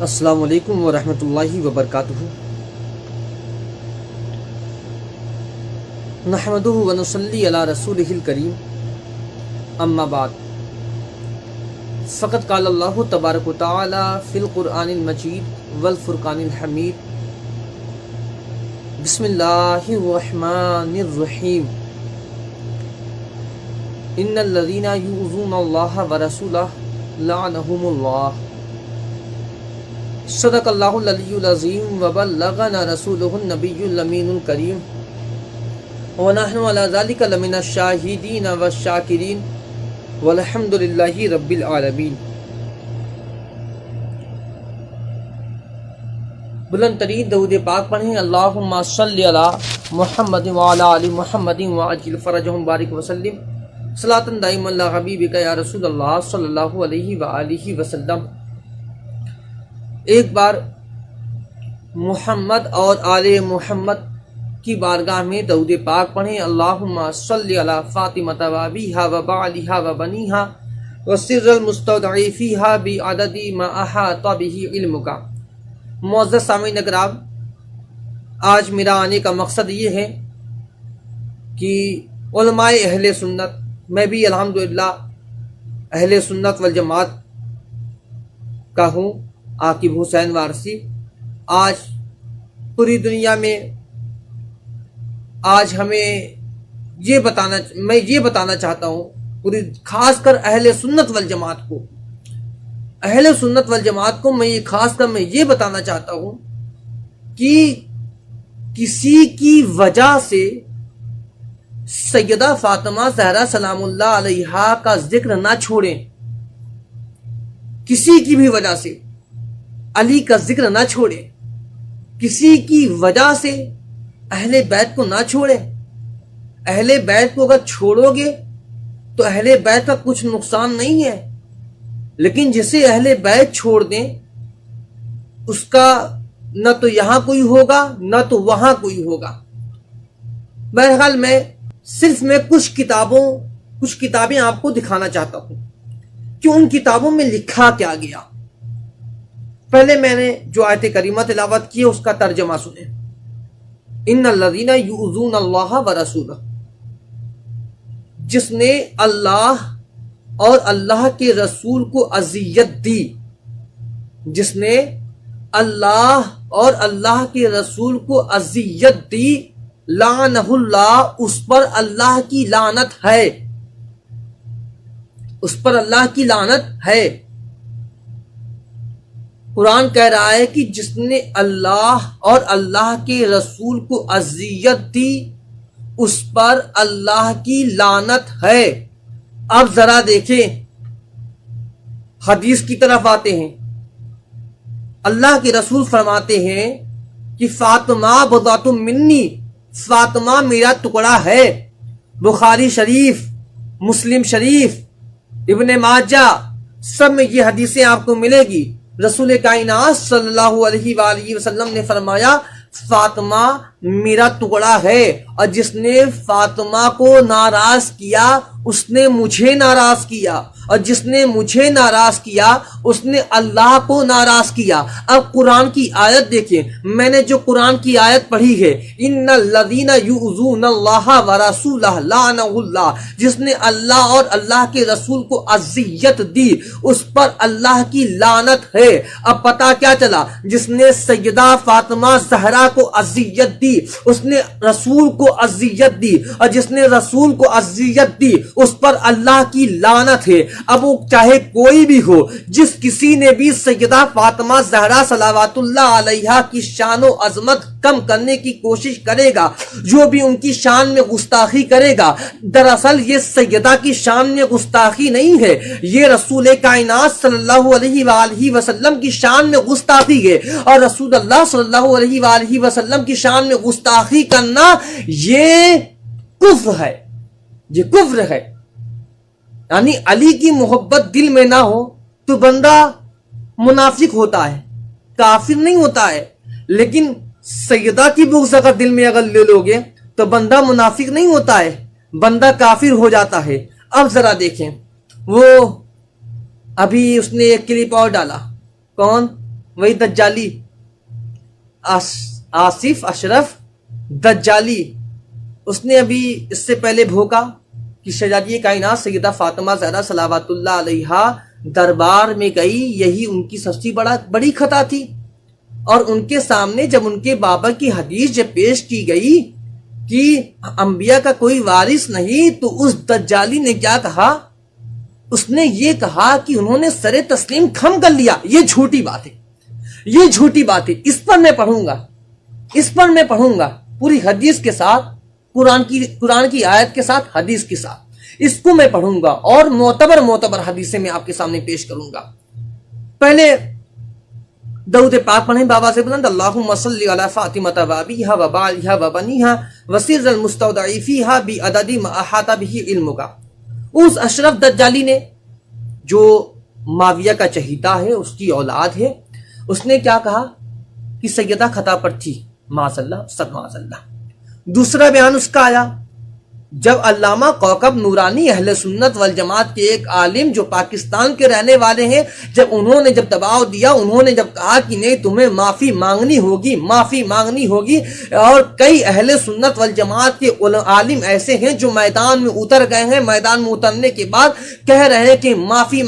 السلام علیکم ورحمۃ اللہ وبرکاتہ۔ نحمدہ ونصلی علی رسولہ الکریم، اما بعد، فقد قال اللہ تبارک و تعالی فی القرآن المجید والفرقان الحمید، بسم اللہ الرحمن الرحیم، ان الذین یؤذون اللہ ورسولہ لعنہم اللہ۔ صدق اللہ العلی العظیم وبلغنا رسولہ النبی الامین الکریم، ونحن علی ذلک لمن الشاہدین والشاکرین، والحمد للہ رب العالمین۔ بلند ترین درود پاک پڑھیں، اللہم صلی علی محمد وعلی آل محمد وعجل فرجہم بارک وسلم، صلاۃ دائمۃ علی حبیبک یا رسول اللہ صلی اللہ علیہ وآلہ وسلم۔ ایک بار محمد اور آل محمد کی بارگاہ میں درود پاک پڑھیں، اللہم صلی علی فاطمۃ و ابیہا و بعلہا و بنیہا وسر المستودع فیہا بعدد ما احاط بہ علمک۔ معزز سامعین اکرام، آج میرا آنے کا مقصد یہ ہے کہ علماء اہل سنت، میں بھی الحمدللہ اہل سنت والجماعت کا ہوں، عاقب حسین وارثی، آج پوری دنیا میں آج میں یہ بتانا چاہتا ہوں، خاص کر اہل سنت والجماعت کو میں یہ بتانا چاہتا ہوں کہ کسی کی وجہ سے سیدہ فاطمہ زہرا سلام اللہ علیہا کا ذکر نہ چھوڑیں، کسی کی بھی وجہ سے علی کا ذکر نہ چھوڑے، کسی کی وجہ سے اہل بیت کو نہ چھوڑے۔ اہل بیت کو اگر چھوڑو گے تو اہل بیت کا کچھ نقصان نہیں ہے، لیکن جسے اہل بیت چھوڑ دیں اس کا نہ تو یہاں کوئی ہوگا نہ تو وہاں کوئی ہوگا۔ بہرحال میں صرف کچھ کتابیں آپ کو دکھانا چاہتا ہوں کہ ان کتابوں میں لکھا کیا گیا۔ پہلے میں نے جو آیت کریمہ تلاوت کی ہے اس کا ترجمہ سنیں۔ ان الذین یؤذون اللہ ورسولہ، جس نے اللہ اور اللہ کے رسول کو اذیت دی، جس نے اللہ اور اللہ کے رسول کو اذیت دی، لعنہ اللہ، اس پر اللہ کی لعنت ہے، اس پر اللہ کی لعنت ہے۔ قرآن کہہ رہا ہے کہ جس نے اللہ اور اللہ کے رسول کو اذیت دی اس پر اللہ کی لعنت ہے۔ اب ذرا دیکھیں، حدیث کی طرف آتے ہیں۔ اللہ کے رسول فرماتے ہیں کہ فاطمہ بضعۃ منی، فاطمہ میرا ٹکڑا ہے۔ بخاری شریف، مسلم شریف، ابن ماجہ، سب میں یہ حدیثیں آپ کو ملے گی۔ رسول کائنات صلی اللہ علیہ وآلہ وسلم نے فرمایا فاطمہ میرا ٹکڑا ہے، اور جس نے فاطمہ کو ناراض کیا اس نے مجھے ناراض کیا، اور جس نے مجھے ناراض کیا اس نے اللہ کو ناراض کیا۔ اب قرآن کی آیت دیکھیں، میں نے جو قرآن کی آیت پڑھی ہے، ان الذین یؤذون اللہ ورسولہ لعنہ اللہ، جس نے اللہ اور اللہ کے رسول کو اذیت دی اس پر اللہ کی لعنت ہے۔ اب پتہ کیا چلا، جس نے سیدہ فاطمہ زہرا کو اذیت دی اس نے رسول کو اذیت دی، اور جس نے رسول کو اذیت دی اس پر اللہ کی لعنت ہے۔ اب وہ چاہے کوئی بھی ہو، جس کسی نے بھی سیدہ فاطمہ زہرا صلوات اللہ علیہا کی شان و عظمت کم کرنے کی کوشش کرے گا، جو بھی ان کی شان میں گستاخی کرے گا، دراصل یہ سیدہ کی شان میں گستاخی نہیں ہے، یہ رسول کائنات صلی اللہ علیہ وآلہ وسلم کی شان میں گستاخی ہے۔ اور رسول اللہ صلی اللہ علیہ وآلہ وسلم کی شان میں گستاخی کرنا یہ کفر ہے، یہ کفر ہے۔ یعنی علی کی محبت دل میں نہ ہو تو بندہ منافق ہوتا ہے، کافر نہیں ہوتا ہے، لیکن سیدہ کی بغض اگر دل میں اگر لے لو گے تو بندہ منافق نہیں ہوتا ہے، بندہ کافر ہو جاتا ہے۔ اب ذرا دیکھیں، وہ ابھی اس نے ایک کلپ اور ڈالا، کون؟ وہی دجالی آصف اشرف دجالی، اس نے ابھی اس سے پہلے بھوکا کہ شہزادی کائنات سیدہ فاطمہ زہرا صلوات اللہ علیہا دربار میں گئی، یہی ان کی سب سے بڑی خطا تھی۔ اور ان کے سامنے جب ان کے بابا کی حدیث جب پیش کی گئی کہ انبیاء کا کوئی وارث نہیں، تو اس دجالی نے کیا کہا؟ اس نے یہ کہا کہ انہوں نے سر تسلیم خم کر لیا۔ یہ جھوٹی بات ہے، یہ جھوٹی بات ہے۔ اس پر میں پڑھوں گا پوری حدیث کے ساتھ، قرآن کی آیت کے ساتھ، حدیث کے ساتھ اس کو میں پڑھوں گا اور معتبر حدیثیں میں آپ کے سامنے پیش کروں گا۔ پہلے درود پاک پڑھیں بابا سے بلند، اللہم صلی علی فاطمہ وابیہا وبالہا وبنیہا وسر المستودع فیہا بعدد ما احاط بہ علمک۔ اس اشرف دجالی نے، جو معاویہ کا چہیتا ہے، اس کی اولاد ہے، اس نے کیا کہا کہ سیدہ خطا پر تھی، معاذ اللہ، صد معاذ اللہ۔ دوسرا بیان اس کا آیا جب علامہ کوکب نورانی اہل سنت والجماعت کے ایک عالم جو پاکستان کے رہنے والے ہیں، جب انہوں نے دباؤ دیا، انہوں نے جب کہا کہ نہیں تمہیں معافی مانگنی ہوگی، اور کئی اہل سنت والجماعت کے عالم ایسے ہیں جو میدان میں اتر گئے ہیں، میدان میں اترنے کے بعد کہہ رہے ہیں کہ معافی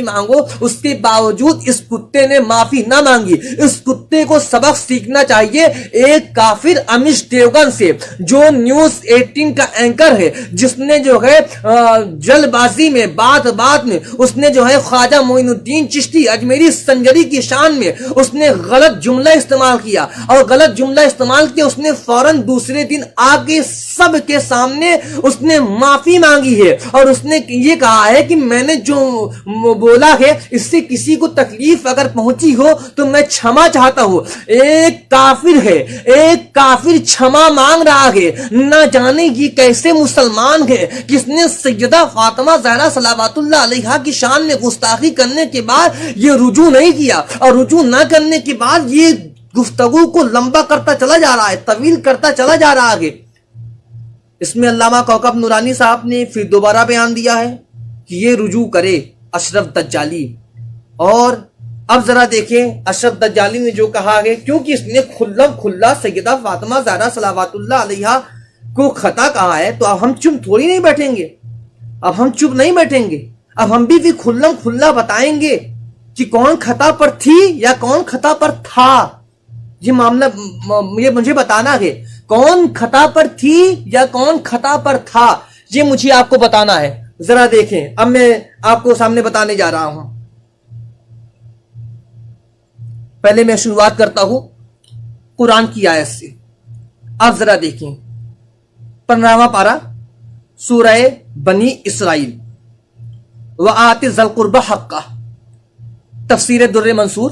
مانگو، اس کے باوجود اس کتے نے معافی نہ مانگی۔ اس کتے کو سبق سیکھنا چاہیے ایک کافر امیش دیوگن سے، جو نیوز 18 کا اینکر ہے، جس نے جو ہے جل بازی میں بات میں اس نے جو ہے خواجہ معین الدین چشتی اجمیری سنجری کی شان میں اس نے غلط جملہ استعمال کیا، اور غلط جملہ استعمال کیا، اس نے فوراً دوسرے دن آگے سب کے سامنے اس نے معافی مانگی ہے، اور اس نے یہ کہا ہے کہ میں نے جو بولا ہے اس سے کسی کو تکلیف اگر پہنچی ہو تو میں چھما چاہتا ہوں۔ ایک کافر ہے، ایک کافر چھما مانگ رہا ہے، نہ جانے یہ کیسے مسلمان ہے کس نے سیدہ فاطمہ زہرا صلوات اللہ علیہا کی شان میں گستاخی کرنے کے بعد یہ رجوع نہیں کیا، اور رجوع نہ کرنے کے بعد یہ گفتگو کو لمبا کرتا چلا جا رہا ہے، طویل کرتا چلا جا رہا ہے۔ اس میں علامہ کوکب نورانی صاحب نے پھر دوبارہ بیان دیا ہے کہ یہ رجوع کرے اشرف دجالی۔ اور اب ذرا دیکھیں اشرف دجالی نے جو کہا ہے، کیونکہ اس نے کھلا سیدہ فاطمہ زہرا صلوات اللہ علیہا کو خطا کہا ہے، تو اب ہم چپ تھوڑی نہیں بیٹھیں گے، اب ہم بھی کھلا بتائیں گے کہ کون خطا پر تھی یا کون خطا پر تھا۔ یہ معاملہ یہ مجھے بتانا ہے، کون خطا پر تھی یا کون خطا پر تھا، یہ مجھے آپ کو بتانا ہے۔ ذرا دیکھیں، اب میں آپ کو سامنے بتانے جا رہا ہوں۔ پہلے میں شروعات کرتا ہوں قرآن کی آیت سے۔ آپ ذرا دیکھیں 15واں پارہ سورہ بنی اسرائیل، وآت ذی القربى حقہ، تفسیر در منصور،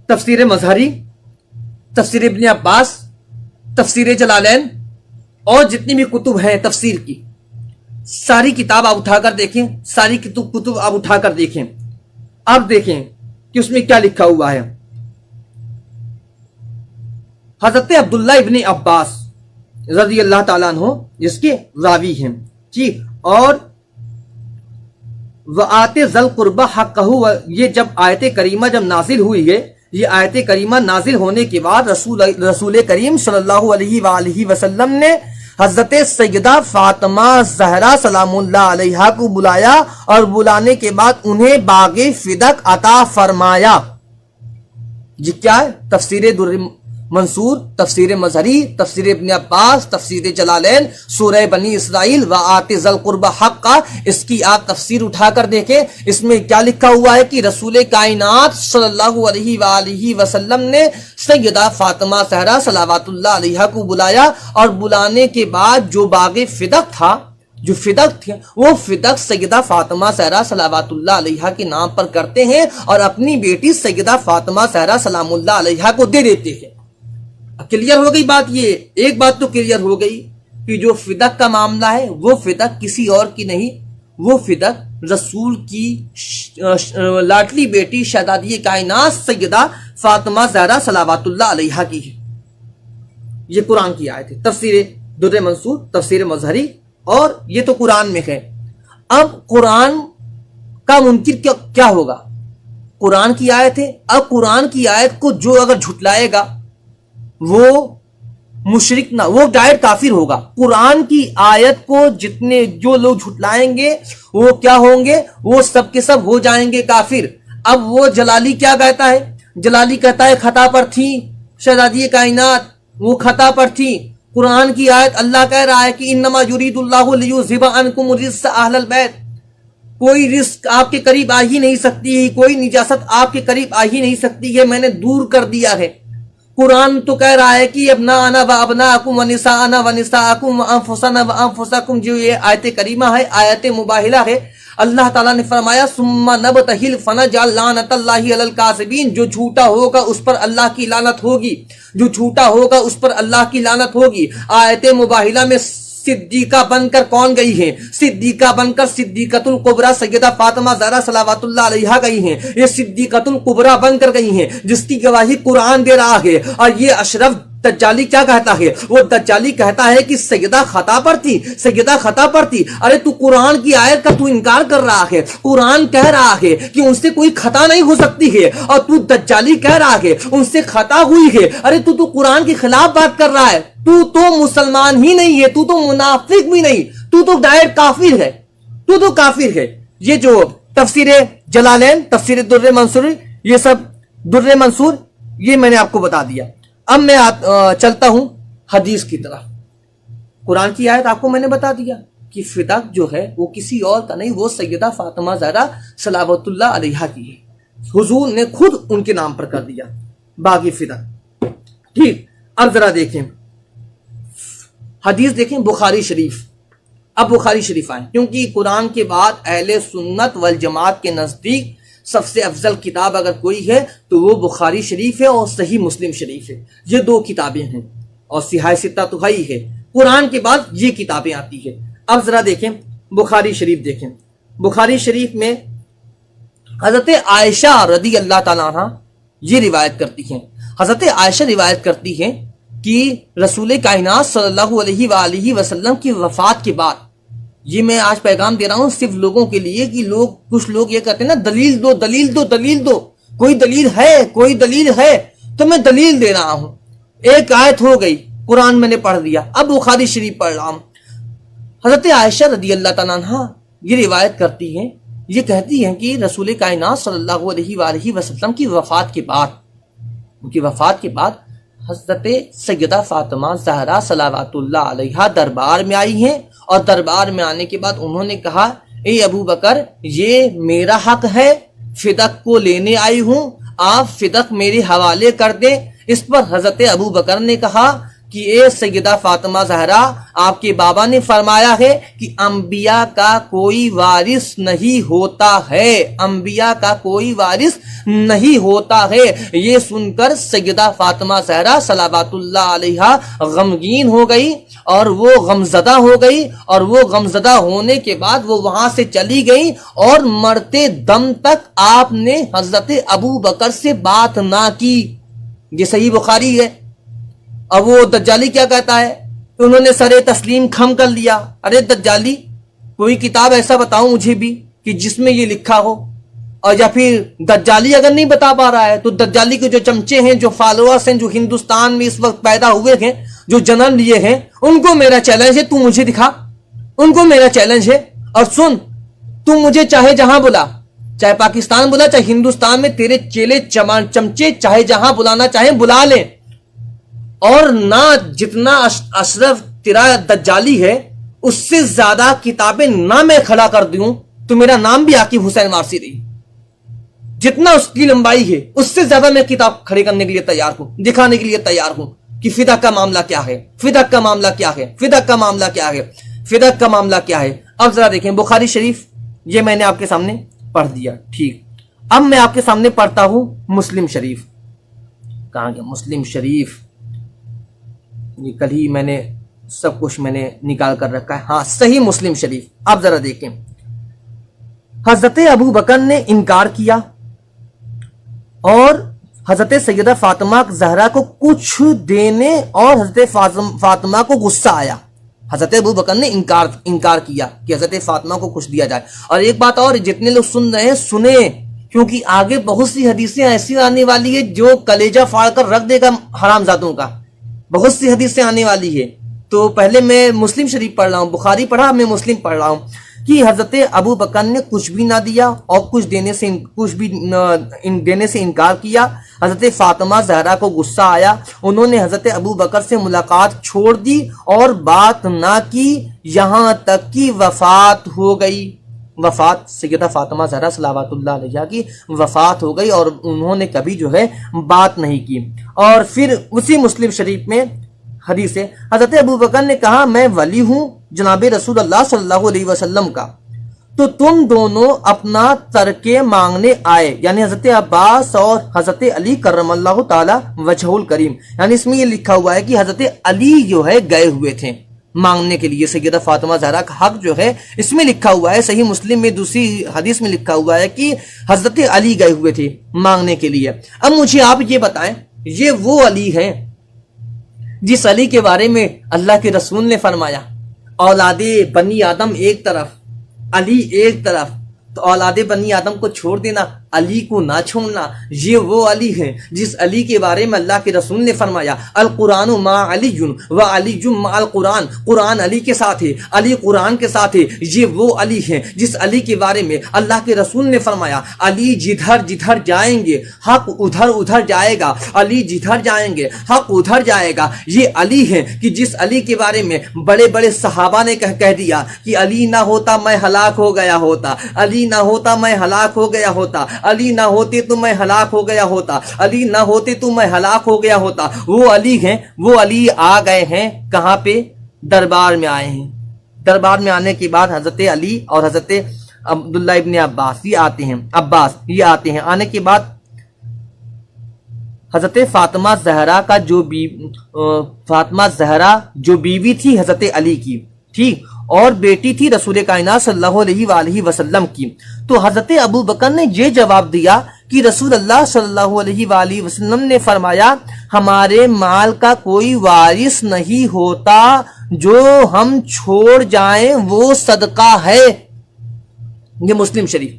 تفسیر مظہری، تفسیر ابن عباس، تفسیر جلالین، اور جتنی بھی کتب ہیں تفسیر کی، ساری کتاب آپ اٹھا کر دیکھیں، ساری کتب آپ اٹھا کر دیکھیں۔ آپ دیکھیں کہ اس میں کیا لکھا ہوا ہے۔ حضرت عبداللہ ابن عباس رضی اللہ تعالیٰ عنہ جس کے راوی ہیں جی، اور وآت ذی القربى حقہ، یہ جب آیت کریمہ جب نازل ہوئی ہے، یہ آیت کریمہ نازل ہونے کے بعد رسول کریم صلی اللہ علیہ وآلہ وسلم نے حضرت سیدہ فاطمہ زہرا سلام اللہ علیہا کو بلایا، اور بلانے کے بعد انہیں باغ فدق عطا فرمایا۔ جی کیا ہے؟ تفسیر در منصور، تفسیر مظہری، تفسیر ابن عباس، تفسیر جلالین، سورہ بنی اسرائیل، وآت ذی القربى حقہ، اس کی آپ تفسیر اٹھا کر دیکھیں۔ اس میں کیا لکھا ہوا ہے کہ رسول کائنات صلی اللہ علیہ وآلہ وسلم نے سیدہ فاطمہ زہرا صلوات اللہ علیہا کو بلایا، اور بلانے کے بعد جو باغ فدق تھا، جو فدق تھے، وہ فدق سیدہ فاطمہ زہرا صلوات اللہ علیہا کے نام پر کرتے ہیں، اور اپنی بیٹی سیدہ فاطمہ زہرا سلام اللہ علیہا کو دے دیتے ہیں۔ کلیئر ہو گئی بات؟ یہ ایک بات تو کلیئر ہو گئی کہ جو فدق کا معاملہ ہے وہ فدق کسی اور کی نہیں، وہ فدق رسول کی لاڈلی بیٹی شہزادی کائنات سیدہ فاطمہ زہرا صلوات اللہ علیہا کی ہے۔ یہ قرآن کی آیت ہے، تفسیر در منصور، تفسیر مظہری، اور یہ تو قرآن میں ہے۔ اب قرآن کا منکر کیا ہوگا؟ قرآن کی آیت ہے. اب قرآن کی آیت کو جو اگر جھٹلائے گا وہ مشرک نہ، وہ ڈائریکٹ کافر ہوگا. قرآن کی آیت کو جتنے جو لوگ جھٹلائیں گے وہ کیا ہوں گے؟ وہ سب کے سب ہو جائیں گے کافر. اب وہ جلالی کیا کہتا ہے؟ جلالی کہتا ہے خطا پر تھی شہزادی کائنات، وہ خطا پر تھی. قرآن کی آیت اللہ کہہ رہا ہے کہ انما یرید اللہ لیذھب عنکم الرجس اہل البیت. کوئی رزق آپ کے قریب آ ہی نہیں سکتی ہے، کوئی نجاست آپ کے قریب آ ہی نہیں سکتی ہے، میں نے دور کر دیا ہے. قرآن تو کہہ رہا ہے کہ ابناءنا و ابناءکم و نساءنا و نساءکم و انفسنا و انفسکم. جو یہ آیت کریمہ ہے، آیت مباہلہ ہے. اللہ تعالیٰ نے فرمایا ثم نبتہل فنجعل لعنت اللہ علی الکاذبین. جو جھوٹا ہوگا اس پر اللہ کی لعنت ہوگی، جو جھوٹا ہوگا اس پر اللہ کی لعنت ہوگی. آیت مباہلہ میں صدیقہ بن کر کون گئی ہیں؟ صدیقہ بن کر صدیقۃ الکبریٰ سیدہ فاطمہ زہرا صلوات اللہ علیہا گئی ہیں. یہ صدیقۃ الکبریٰ بن کر گئی ہیں جس کی گواہی قرآن دے رہا ہے. اور یہ اشرف دجالی کیا کہتا ہے؟ وہ دجالی کہتا ہے کہ سیدہ خطا پر تھی، سیدہ خطا پر تھی. ارے تو قرآن کی آیت کا تو انکار کر رہا ہے. قرآن کہہ رہا ہے کہ ان سے کوئی خطا نہیں ہو سکتی ہے، اور تو دجالی کہہ رہا ہے ان سے خطا ہوئی ہے. ارے تو قرآن کے خلاف بات کر رہا ہے. تو مسلمان ہی نہیں ہے، تو منافق بھی نہیں، تو ڈائریکٹ کافر ہے، تو کافر ہے. یہ جو تفسیر جلالین، تفسیر در منصور، یہ سب در منصور، یہ میں نے آپ کو بتا دیا. اب میں چلتا ہوں حدیث کی طرف. قرآن کی آیت آپ کو میں نے بتا دیا کہ فدق جو ہے وہ کسی اور کا نہیں، وہ سیدہ فاطمہ زہرا صلوات اللہ علیہا کی ہے. حضور نے خود ان کے نام پر کر دیا باغی فدق. ٹھیک، اب ذرا دیکھیں حدیث، دیکھیں بخاری شریف. اب بخاری شریف آئیں، کیونکہ قرآن کے بعد اہل سنت والجماعت کے نزدیک سب سے افضل کتاب اگر کوئی ہے تو وہ بخاری شریف ہے اور صحیح مسلم شریف ہے. یہ دو کتابیں ہیں، اور صحیح ستہ تو ہی ہے. قرآن کے بعد یہ کتابیں آتی ہیں. اب ذرا دیکھیں بخاری شریف. دیکھیں بخاری شریف میں حضرت عائشہ رضی اللہ تعالیٰ عنہ یہ روایت کرتی ہیں. حضرت عائشہ روایت کرتی ہیں کہ رسول کائنات صلی اللہ علیہ وآلہ وسلم کی وفات کے بعد، یہ میں آج پیغام دے رہا ہوں صرف لوگوں کے لیے کہ کچھ لوگ یہ کہتے ہیں نا دلیل دو دلیل دو دلیل دو، کوئی دلیل ہے، کوئی دلیل ہے، تو میں دلیل دے رہا ہوں. ایک آیت ہو گئی، قرآن میں نے پڑھ دیا، اب بخاری شریف پڑھ رہا ہوں. حضرت عائشہ رضی اللہ تعالیٰ عنہ یہ روایت کرتی ہیں، یہ کہتی ہیں کہ رسول کائنات صلی اللہ علیہ وآلہ وسلم کی وفات کے بعد، ان کی وفات کے بعد حضرت سیدہ فاطمہ زہرا صلوات اللہ علیہا دربار میں آئی ہیں. اور دربار میں آنے کے بعد انہوں نے کہا اے ابو بکر یہ میرا حق ہے، فدق کو لینے آئی ہوں، آپ فدق میرے حوالے کر دیں. اس پر حضرت ابو بکر نے کہا کہ اے سیدہ فاطمہ زہرا، آپ کے بابا نے فرمایا ہے کہ انبیاء کا کوئی وارث نہیں ہوتا ہے، انبیاء کا کوئی وارث نہیں ہوتا ہے. یہ سن کر سیدہ فاطمہ زہرا صلوات اللہ علیہا غمگین ہو گئی اور وہ غمزدہ ہو گئی، اور وہ غمزدہ ہونے کے بعد وہ وہاں سے چلی گئی، اور مرتے دم تک آپ نے حضرت ابو بکر سے بات نہ کی. یہ صحیح بخاری ہے. اب وہ دجالی کیا کہتا ہے؟ انہوں نے سر تسلیم خم کر لیا. ارے دجالی کوئی کتاب ایسا بتاؤ مجھے بھی کہ جس میں یہ لکھا ہو. اور یا پھر دجالی اگر نہیں بتا پا رہا ہے تو دجالی کے جو چمچے ہیں، جو فالوورز ہیں، جو ہندوستان میں اس وقت پیدا ہوئے ہیں، جو جنم لیے ہیں، ان کو میرا چیلنج ہے، تو مجھے دکھا. ان کو میرا چیلنج ہے. اور سن، تم مجھے چاہے جہاں بلا، چاہے پاکستان بلا، چاہے ہندوستان میں تیرے چیلے چمچے چاہے جہاں بلانا چاہیں بلا لیں. اور نہ جتنا اشرف تیرا دجالی ہے اس سے زیادہ کتابیں نہ میں کھڑا کر دوں تو میرا نام بھی عاقب حسین وارثی رہی. جتنا اس کی لمبائی ہے اس سے زیادہ میں کتاب کھڑے کرنے کے لیے تیار ہوں، دکھانے کے لیے تیار ہوں کہ فدق کا معاملہ کیا ہے، فدق کا معاملہ کیا ہے، فدق کا معاملہ کیا ہے، فدق کا معاملہ کیا ہے. اب ذرا دیکھیں بخاری شریف، یہ میں نے آپ کے سامنے پڑھ دیا. ٹھیک، اب میں آپ کے سامنے پڑھتا ہوں مسلم شریف. کہاں گیا مسلم شریف؟ یہ کل ہی میں نے سب کچھ میں نے نکال کر رکھا ہے. ہاں، صحیح مسلم شریف. اب ذرا دیکھیں، حضرت ابو بکر نے انکار کیا اور حضرت سیدہ فاطمہ زہرا کو کچھ دینے، اور حضرت فاطمہ کو غصہ آیا. حضرت ابو بکر نے انکار کیا کہ حضرت فاطمہ کو کچھ دیا جائے. اور ایک بات اور، جتنے لوگ سن رہے ہیں سنیں، کیونکہ آگے بہت سی حدیثیں ایسی آنے والی ہے جو کلیجہ پھاڑ کر رکھ دے گا حرام زادوں کا. بہت سی حدیثیں آنے والی ہے. تو پہلے میں مسلم شریف پڑھ رہا ہوں, بخاری پڑھا, میں مسلم پڑھ رہا ہوں کہ حضرت ابو بکر نے کچھ بھی نہ دیا اور کچھ بھی دینے سے انکار کیا. حضرت فاطمہ زہرا کو غصہ آیا, انہوں نے حضرت ابو بکر سے ملاقات چھوڑ دی اور بات نہ کی یہاں تک کہ وفات ہو گئی. وفات سیدہ فاطمہ زہرا صلوات اللہ علیہا کی وفات ہو گئی اور انہوں نے کبھی جو ہے بات نہیں کی. اور پھر اسی مسلم شریف میں حدیث ہے, حضرت ابو بکر نے کہا میں ولی ہوں جناب رسول اللہ صلی اللہ علیہ وسلم کا, تو تم دونوں اپنا ترکے مانگنے آئے. یعنی حضرت عباس اور حضرت علی کرم اللہ تعالی وجہ الکریم, یعنی اس میں یہ لکھا ہوا ہے کہ حضرت علی جو ہے گئے ہوئے تھے مانگنے کے لیے سیدہ فاطمہ زہرا کا حق جو ہے. اس میں لکھا ہوا ہے, صحیح مسلم میں دوسری حدیث میں لکھا ہوا ہے کہ حضرت علی گئے ہوئے تھے مانگنے کے لیے. اب مجھے آپ یہ بتائیں, یہ وہ علی ہیں جس علی کے بارے میں اللہ کے رسول نے فرمایا اولاد بنی آدم ایک طرف, علی ایک طرف, تو اولاد بنی آدم کو چھوڑ دینا, علی کو نہ چھوڑنا. یہ وہ علی ہیں جس علی کے بارے میں اللہ کے رسول نے فرمایا القرآن مع علی و علی مع القرآن, قرآن علی کے ساتھ ہے, علی قرآن کے ساتھ ہے. یہ وہ علی ہیں جس علی کے بارے میں اللہ کے رسول نے فرمایا علی جدھر جدھر جائیں گے حق ادھر ادھر جائے گا, علی جدھر جائیں گے حق ادھر جائے گا. یہ علی ہیں کہ جس علی کے بارے میں بڑے بڑے صحابہ نے کہہ دیا کہ علی نہ ہوتا میں ہلاک ہو گیا ہوتا, علی نہ ہوتا میں ہلاک ہو گیا ہوتا, علی نہ ہوتے تو میں ہلاک ہو گیا ہوتا, علی نہ ہوتے تو میں ہلاک ہو گیا ہوتا. وہ علی ہیں, وہ علی آ گئے ہیں کہاں پہ, دربار میں آئے ہیں. دربار میں آنے کے بعد حضرت علی اور حضرت عبداللہ ابن عباس یہ آتے ہیں. آنے کے بعد حضرت فاطمہ زہرا کا فاطمہ زہرا جو بیوی تھی حضرت علی کی, ٹھیک, اور بیٹی تھی رسول کائنات صلی اللہ علیہ وآلہ وسلم کی. تو حضرت ابو بکر نے یہ جواب دیا کہ رسول اللہ صلی اللہ علیہ وآلہ وسلم نے فرمایا ہمارے مال کا کوئی وارث نہیں ہوتا, جو ہم چھوڑ جائیں وہ صدقہ ہے. یہ مسلم شریف,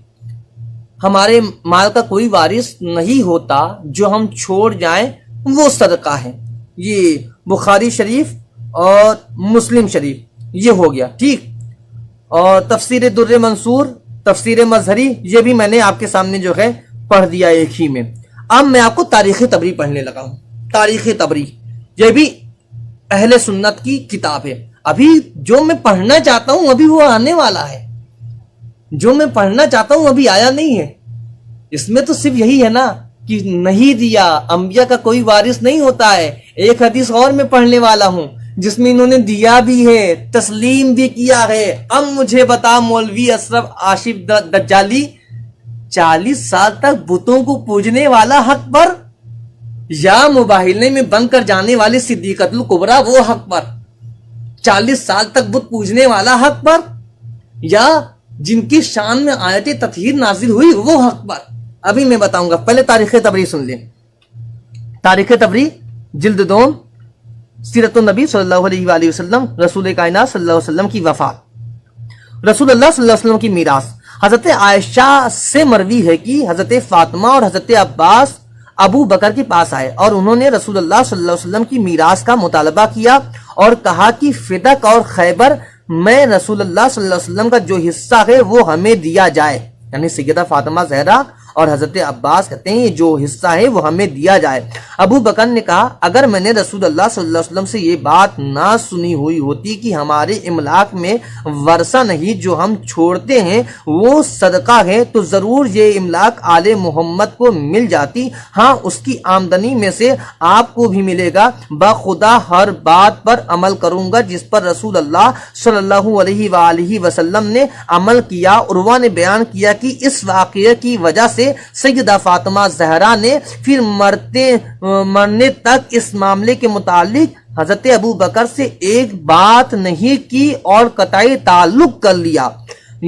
ہمارے مال کا کوئی وارث نہیں ہوتا جو ہم چھوڑ جائیں وہ صدقہ ہے. یہ بخاری شریف اور مسلم شریف یہ ہو گیا, ٹھیک. اور تفسیر در منصور, تفسیر مظہری, یہ بھی میں نے آپ کے سامنے جو ہے پڑھ دیا ایک ہی میں. اب میں آپ کو تاریخ تبری پڑھنے لگا ہوں. تاریخ تبری یہ بھی اہل سنت کی کتاب ہے. ابھی جو میں پڑھنا چاہتا ہوں ابھی وہ آنے والا ہے, جو میں پڑھنا چاہتا ہوں ابھی آیا نہیں ہے. اس میں تو صرف یہی ہے نا کہ نہیں دیا, انبیاء کا کوئی وارث نہیں ہوتا ہے. ایک حدیث اور میں پڑھنے والا ہوں جس میں انہوں نے دیا بھی ہے, تسلیم بھی کیا ہے. اب مجھے بتا مولوی اشرف آصف دجالی 40 سال تک بتوں کو پوجنے والا حق پر, یا مباہلے میں بن کر جانے والی صدیقۃ الکبریٰ وہ حق پر, 40 سال تک بت پوجنے والا حق پر, یا جن کی شان میں آیت تطہیر نازل ہوئی وہ حق پر. ابھی میں بتاؤں گا, پہلے تاریخ تبری سن لیں. تاریخ تبری جلد 2, سیرت النبی صلی اللہ علیہ وآلہ وسلم, رسول کائنات صلی اللہ علیہ وسلم کی وفات, رسول اللہ صلی اللہ علیہ وسلم کی میراث. حضرت عائشہ سے مروی ہے کہ حضرت فاطمہ اور حضرت عباس ابو بکر کے پاس آئے اور انہوں نے رسول اللہ صلی اللہ علیہ وسلم کی میراث کا مطالبہ کیا اور کہا کہ فدق اور خیبر میں رسول اللہ صلی اللہ علیہ وسلم کا جو حصہ ہے وہ ہمیں دیا جائے. یعنی سیدہ فاطمہ زہرا اور حضرت عباس کہتے ہیں جو حصہ ہے وہ ہمیں دیا جائے. ابو بکر نے کہا اگر میں نے رسول اللہ صلی اللہ علیہ وسلم سے یہ بات نہ سنی ہوئی ہوتی کہ ہمارے املاک میں ورثہ نہیں, جو ہم چھوڑتے ہیں وہ صدقہ ہے, تو ضرور یہ املاک آل محمد کو مل جاتی. ہاں اس کی آمدنی میں سے آپ کو بھی ملے گا. بخدا ہر بات پر عمل کروں گا جس پر رسول اللہ صلی اللہ علیہ وآلہ وسلم نے عمل کیا. عروہ نے بیان کیا کہ اس واقعے کی وجہ سے سیدہ فاطمہ زہرا نے پھر مرنے تک اس معاملے کے متعلق حضرت ابو بکر سے ایک بات نہیں کی اور قطعی تعلق کر لیا.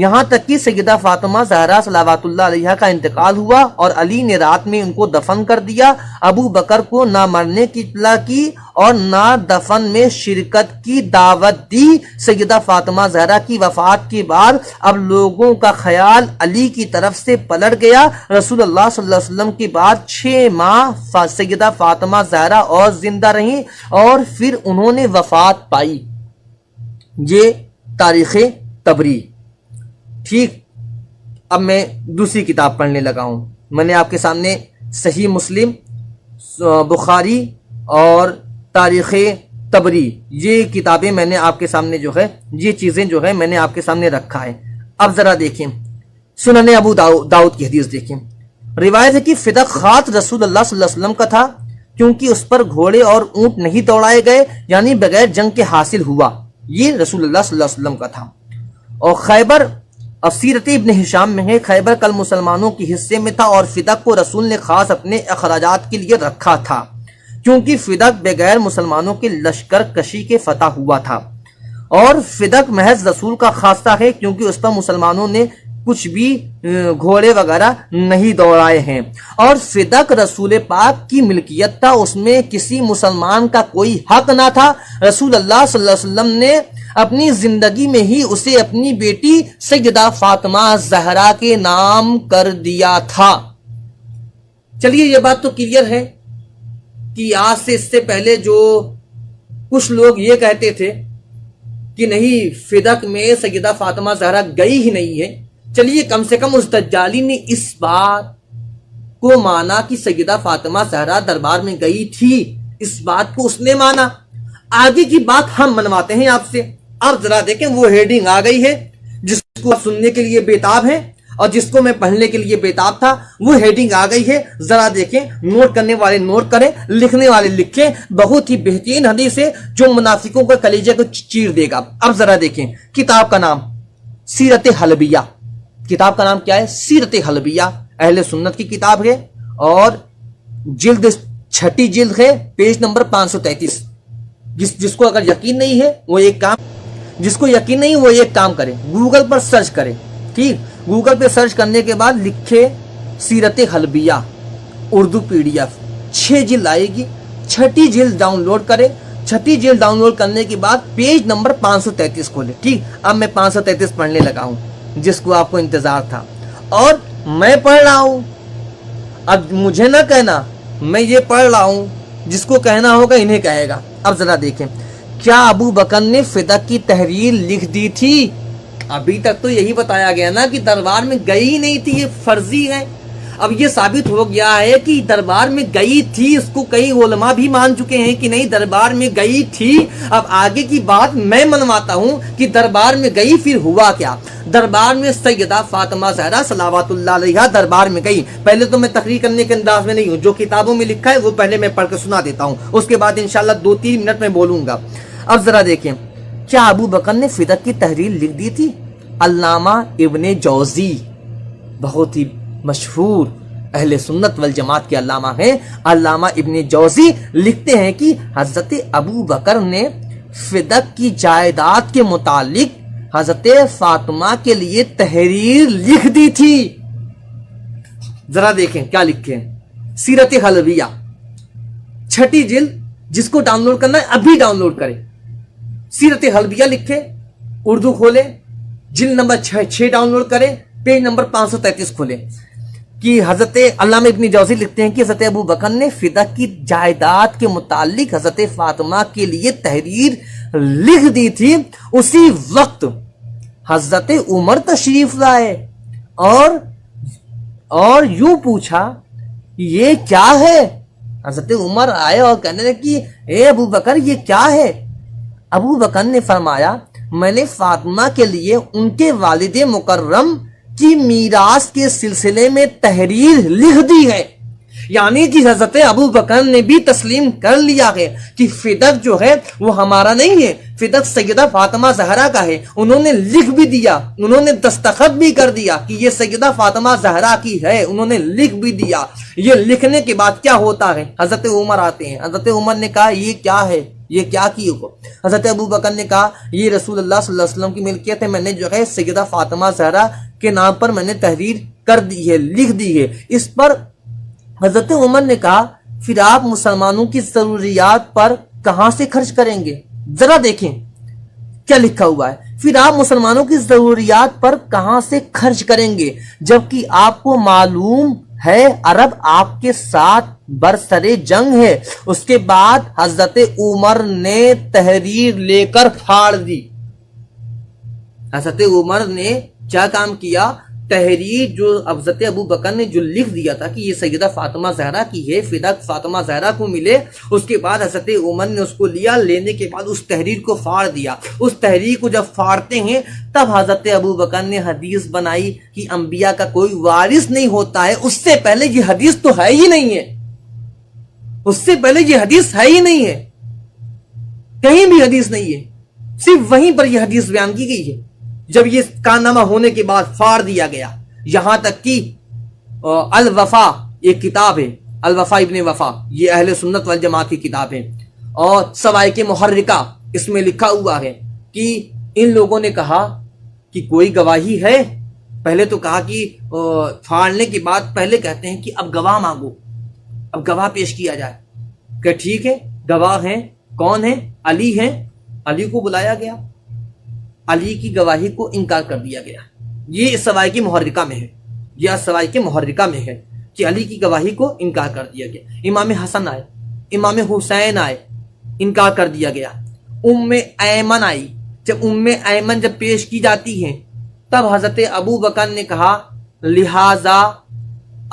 یہاں تک کہ سیدہ فاطمہ زہرا صلوات اللہ علیہا کا انتقال ہوا اور علی نے رات میں ان کو دفن کر دیا۔ ابو بکر کو نہ مرنے کی اطلاع کی اور نہ دفن میں شرکت کی دعوت دی۔ سیدہ فاطمہ زہرا کی وفات کے بعد اب لوگوں کا خیال علی کی طرف سے پلٹ گیا۔ رسول اللہ صلی اللہ علیہ وسلم کے بعد 6 ماہ سیدہ فاطمہ زہرا اور زندہ رہیں اور پھر انہوں نے وفات پائی۔ یہ تاریخ طبری۔ ٹھیک، اب میں دوسری کتاب پڑھنے لگا ہوں۔ میں نے آپ کے سامنے صحیح مسلم، بخاری اور تاریخ طبری، یہ کتابیں میں نے آپ کے سامنے جو ہے، یہ چیزیں جو ہے میں نے آپ کے سامنے رکھا ہے۔ اب ذرا دیکھیں سنن ابو داؤد کی حدیث دیکھیں۔ روایت ہے کہ فدق خاص رسول اللہ صلی اللہ علیہ وسلم کا تھا، کیونکہ اس پر گھوڑے اور اونٹ نہیں دوڑائے گئے، یعنی بغیر جنگ کے حاصل ہوا۔ یہ رسول اللہ صلی اللہ علیہ وسلم کا تھا۔ اور خیبر، سیرت ابن ہشام میں ہے، خیبر کل مسلمانوں کے حصے میں تھا اور فدق کو رسول نے خاص اپنے اخراجات کے لیے رکھا تھا، کیونکہ فدق بغیر مسلمانوں کے لشکر کشی کے فتح ہوا تھا، اور فدق محض رسول کا خاصہ ہے کیونکہ اس پر مسلمانوں نے کچھ بھی گھوڑے وغیرہ نہیں دوڑائے ہیں، اور فدق رسول پاک کی ملکیت تھا، اس میں کسی مسلمان کا کوئی حق نہ تھا۔ رسول اللہ صلی اللہ علیہ وسلم نے اپنی زندگی میں ہی اسے اپنی بیٹی سیدہ فاطمہ زہرا کے نام کر دیا تھا۔ چلیے یہ بات تو کلیئر ہے کہ آج سے اس سے پہلے جو کچھ لوگ یہ کہتے تھے کہ نہیں فدق میں سیدہ فاطمہ زہرا گئی ہی نہیں ہے، چلیے کم سے کم اس دجالی نے اس بات کو مانا کہ سیدہ فاطمہ زہرا دربار میں گئی تھی، اس بات کو اس نے مانا۔ آگے کی بات ہم منواتے ہیں آپ سے۔ اب ذرا دیکھیں وہ ہیڈنگ آ گئی ہے جس کو آپ سننے کے لیے بےتاب ہیں اور جس کو میں پڑھنے کے لیے بےتاب تھا، وہ ہیڈنگ آ گئی ہے۔ ذرا دیکھیں، نوٹ کرنے والے نوٹ کریں، لکھنے والے لکھیں۔ بہت ہی بہترین حدیث ہے جو منافقوں کا کلیجے کو چیر دے گا۔ اب ذرا دیکھیں، کتاب کا نام سیرت حلبیہ۔ کتاب کا نام کیا ہے؟ سیرت حلبیہ، اہل سنت کی کتاب ہے اور جلد 6 جلد ہے، پیج نمبر 533۔ جس کو اگر یقین نہیں ہے وہ ایک کام کرے، گوگل پر سرچ کرے۔ ٹھیک، گوگل پہ سرچ کرنے کے بعد لکھے سیرت حلبیہ اردو PDF، 6 جلد آئے گی، 6 جلد ڈاؤن لوڈ کرے۔ 6 جلد ڈاؤن لوڈ کرنے کے بعد پیج نمبر 533 کھولے۔ ٹھیک، اب میں 533 پڑھنے لگا ہوں جس کو آپ کو انتظار تھا، اور میں پڑھ رہا ہوں۔ اب مجھے نہ کہنا، میں یہ پڑھ رہا ہوں، جس کو کہنا ہوگا انہیں کہے گا۔ اب ذرا دیکھیں، کیا ابو بکر نے فدق کی تحریر لکھ دی تھی؟ ابھی تک تو یہی بتایا گیا نا کہ دربار میں گئی نہیں تھی، یہ فرضی ہے۔ اب یہ ثابت ہو گیا ہے کہ دربار میں گئی تھی، اس کو کئی علماء بھی مان چکے ہیں کہ نہیں دربار میں گئی تھی۔ اب آگے کی بات میں منواتا ہوں کہ دربار میں گئی، پھر ہوا کیا۔ دربار میں سیدہ فاطمہ زہرا صلوات اللہ علیہا دربار میں گئی۔ پہلے تو میں تقریر کرنے کے انداز میں نہیں ہوں، جو کتابوں میں لکھا ہے وہ پہلے میں پڑھ کے سنا دیتا ہوں، اس کے بعد انشاءاللہ 2-3 منٹ میں بولوں گا۔ اب ذرا دیکھیں، کیا ابو بکر نے فدق کی تحریر لکھ دی تھی؟ علامہ ابن جوزی، بہت ہی مشہور اہل سنت والجماعت کے علامہ ہیں، علامہ ابن جوزی لکھتے ہیں کہ حضرت ابو بکر نے فدق کی جائیداد کے متعلق حضرت فاطمہ کے لیے تحریر لکھ دی تھی۔ ذرا دیکھیں کیا لکھے ہیں، سیرت حلبیہ 6 جلد، جس کو ڈاؤن لوڈ کرنا ہے ابھی ڈاؤن لوڈ کریں۔ سیرت حلبیہ لکھے، اردو کھولے، جلد نمبر 6 ڈاؤن لوڈ کریں، پیج نمبر 533 کھولے، کہ حضرت علامہ ابن جوزی لکھتے ہیں کہ حضرت ابو بکر نے فدق کی جائیداد کے متعلق حضرت فاطمہ کے لیے تحریر لکھ دی تھی۔ اسی وقت حضرت عمر تشریف لائے اور یوں پوچھا یہ کیا ہے؟ حضرت عمر آئے اور کہنے لگے کہ اے ابو بکر یہ کیا ہے؟ ابو بکر نے فرمایا میں نے فاطمہ کے لیے ان کے والد مکرم کی میراث کے سلسلے میں تحریر لکھ دی ہے، یعنی کہ حضرت ابو بکر نے بھی تسلیم کر لیا ہے کہ فدق جو ہے وہ ہمارا نہیں ہے، فدق سیدہ فاطمہ زہرا کا ہے۔ انہوں نے لکھ بھی دیا، انہوں نے دستخط بھی کر دیا کہ یہ سیدہ فاطمہ زہرا کی ہے، انہوں نے لکھ بھی دیا۔ یہ لکھنے کے بعد کیا ہوتا ہے؟ حضرت عمر آتے ہیں، حضرت عمر نے کہا یہ کیا ہے، یہ کیا کی ہو؟ حضرت ابو بکر نے کہا یہ رسول اللہ صلی اللہ علیہ وسلم کی ملکیت ہے، میں نے جو ہے سیدہ فاطمہ زہرا کے نام پر میں نے تحریر کر دی ہے، لکھ دی ہے۔ اس پر حضرت عمر نے کہا پھر آپ مسلمانوں کی ضروریات پر کہاں سے خرچ کریں گے؟ ذرا دیکھیں کیا لکھا ہوا ہے، پھر آپ مسلمانوں کی ضروریات پر کہاں سے خرچ کریں گے جبکہ آپ کو معلوم ہے عرب آپ کے ساتھ برسر جنگ ہے۔ اس کے بعد حضرت عمر نے تحریر لے کر پھاڑ دی۔ حضرت عمر نے کیا کام کیا؟ تحریر جو حضرت ابو بکر نے جو لکھ دیا تھا کہ یہ سیدہ فاطمہ زہرا کی ہے، فدق فاطمہ زہرا کو ملے، اس کے بعد حضرت عمر نے اس کو لیا، لینے کے بعد اس تحریر کو پھاڑ دیا۔ اس تحریر کو جب پھاڑتے ہیں تب حضرت ابو بکر نے حدیث بنائی کہ انبیاء کا کوئی وارث نہیں ہوتا ہے۔ اس سے پہلے یہ حدیث تو ہے ہی نہیں ہے، اس سے پہلے یہ حدیث ہے ہی نہیں ہے، کہیں بھی حدیث نہیں ہے، صرف وہیں پر یہ حدیث بیان کی گئی ہے جب یہ کارنامہ ہونے کے بعد پھاڑ دیا گیا۔ یہاں تک کہ الوفا ایک کتاب ہے، الوفا ابن وفا، یہ اہل سنت والجماعت کی کتاب ہے، اور سوائق محرکہ اس میں لکھا ہوا ہے کہ ان لوگوں نے کہا کہ کوئی گواہی ہے؟ پہلے تو کہا کہ پھاڑنے کے بعد پہلے کہتے ہیں کہ اب گواہ مانگو، اب گواہ پیش کیا جائے کہ ٹھیک ہے گواہ ہیں، کون ہیں؟ علی ہیں، علی کو بلایا گیا، علی کی گواہی کو انکار کر دیا گیا۔ یہ سوائق محرکہ میں ہے، یہ سوائق محرکہ میں ہے کہ علی کی گواہی کو انکار کر دیا گیا۔ امام حسن آئے، امام حسین آئے، انکار کر دیا گیا۔ ام ایمن آئی، جب ام ایمن جب پیش کی جاتی ہیں تب حضرت ابو بکر نے کہا لہذا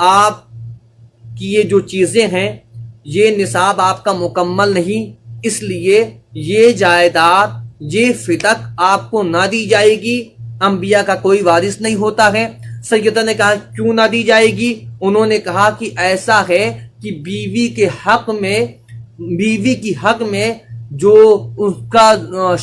آپ کی یہ جو چیزیں ہیں یہ نصاب آپ کا مکمل نہیں، اس لیے یہ جائیداد یہ فدق آپ کو نہ دی جائے گی، انبیاء کا کوئی وارث نہیں ہوتا ہے۔ سیدہ نے کہا کیوں نہ دی جائے گی؟ انہوں نے کہا کہ ایسا ہے کہ بیوی کے حق میں جو اس کا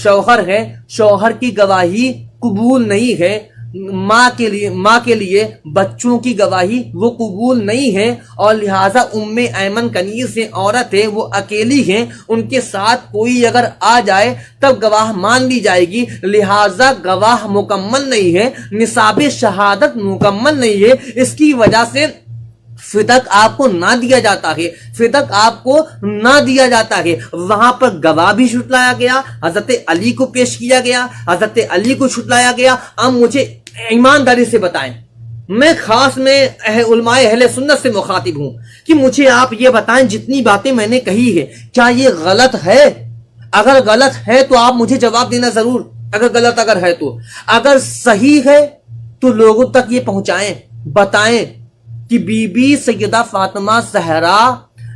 شوہر ہے، شوہر کی گواہی قبول نہیں ہے، ماں کے لیے بچوں کی گواہی وہ قبول نہیں ہے، اور لہٰذا ام ایمن کنیز سے عورت ہے، وہ اکیلی ہیں، ان کے ساتھ کوئی اگر آ جائے تب گواہ مان لی جائے گی، لہٰذا گواہ مکمل نہیں ہے، نصاب شہادت مکمل نہیں ہے، اس کی وجہ سے فدق آپ کو نہ دیا جاتا ہے، فدق آپ کو نہ دیا جاتا ہے۔ وہاں پر گواہ بھی چھٹلایا گیا، حضرت علی کو پیش کیا گیا، حضرت علی کو چھٹلایا گیا۔ اب مجھے ایمانداری سے بتائیں، میں خاص میں علماء اہل سنت سے مخاطب ہوں کہ مجھے آپ یہ بتائیں جتنی باتیں میں نے کہی ہے کیا یہ غلط ہے؟ اگر غلط ہے تو آپ مجھے جواب دینا ضرور، اگر غلط ہے تو، اگر صحیح ہے تو لوگوں تک یہ پہنچائیں، بتائیں کہ بی بی سیدہ فاطمہ زہرا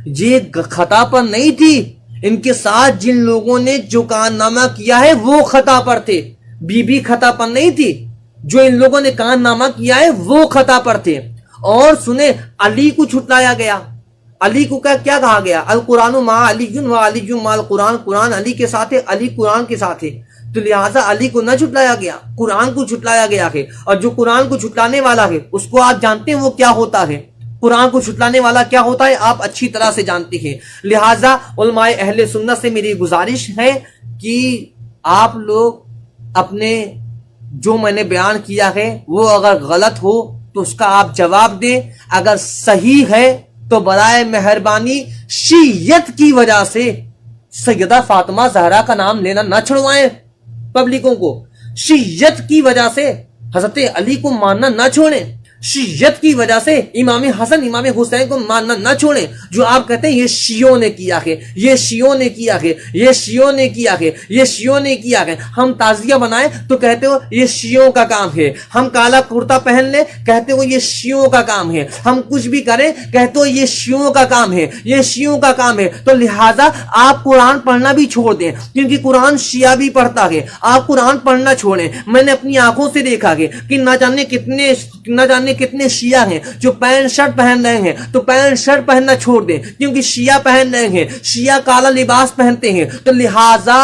یہ خطا پر نہیں تھی، ان کے ساتھ جن لوگوں نے جو کارنامہ کیا ہے وہ خطا پر تھے، بی بی خطا پر نہیں تھی، جو ان لوگوں نے کارنامہ کیا ہے وہ خطا پر تھے۔ اور سنیں علی کو چھٹلایا گیا، علی کو کیا کہا گیا؟ القرآن مع علی و علی مع القرآن، قرآن علی کے ساتھ ہے، علی قرآن کے ساتھ ہے، تو لہٰذا علی کو نہ چھٹلایا گیا، قرآن کو چھٹلایا گیا ہے، اور جو قرآن کو چھٹلانے والا ہے اس کو آپ جانتے ہیں وہ کیا ہوتا ہے، قرآن کو چھٹلانے والا کیا ہوتا ہے آپ اچھی طرح سے جانتے ہیں۔ لہٰذا علماء اہل سنت سے میری گزارش ہے کہ آپ لوگ اپنے جو میں نے بیان کیا ہے وہ اگر غلط ہو تو اس کا آپ جواب دیں، اگر صحیح ہے تو برائے مہربانی شیعت کی وجہ سے سیدہ فاطمہ زہرا کا نام لینا نہ چھڑوائیں پبلکوں کو، شیعت کی وجہ سے حضرت علی کو ماننا نہ چھوڑیں، شیعت کی وجہ سے امام حسن امام حسین کو ماننا نہ چھوڑیں۔ جو آپ کہتے ہیں یہ شیعوں نے کیا ہے، یہ شیعوں نے کیا ہے، یہ شیعوں نے کیا ہے، یہ شیعوں نے کیا ہے، ہم تعزیہ بنائیں تو کہتے ہو یہ شیعوں کا کام ہے، ہم کالا کرتا پہن لیں کہتے ہو یہ شیعوں کا کام ہے، ہم کچھ بھی کریں کہتے ہو یہ شیعوں کا کام ہے، یہ شیعوں کا کام ہے۔ تو لہٰذا آپ قرآن پڑھنا بھی چھوڑ دیں، کیونکہ قرآن شیعہ بھی پڑھتا ہے، آپ قرآن پڑھنا چھوڑیں۔ میں نے اپنی آنکھوں سے دیکھا ہے کہ نہ جانے جانے کتنے شیعہ ہیں جو پینٹ شرٹ پہن رہے ہیں تو پینٹ شرٹ پہننا چھوڑ دیں، کیونکہ شیعہ پہن رہے ہیں، شیعہ کالا لباس پہنتے ہیں، تو لہٰذا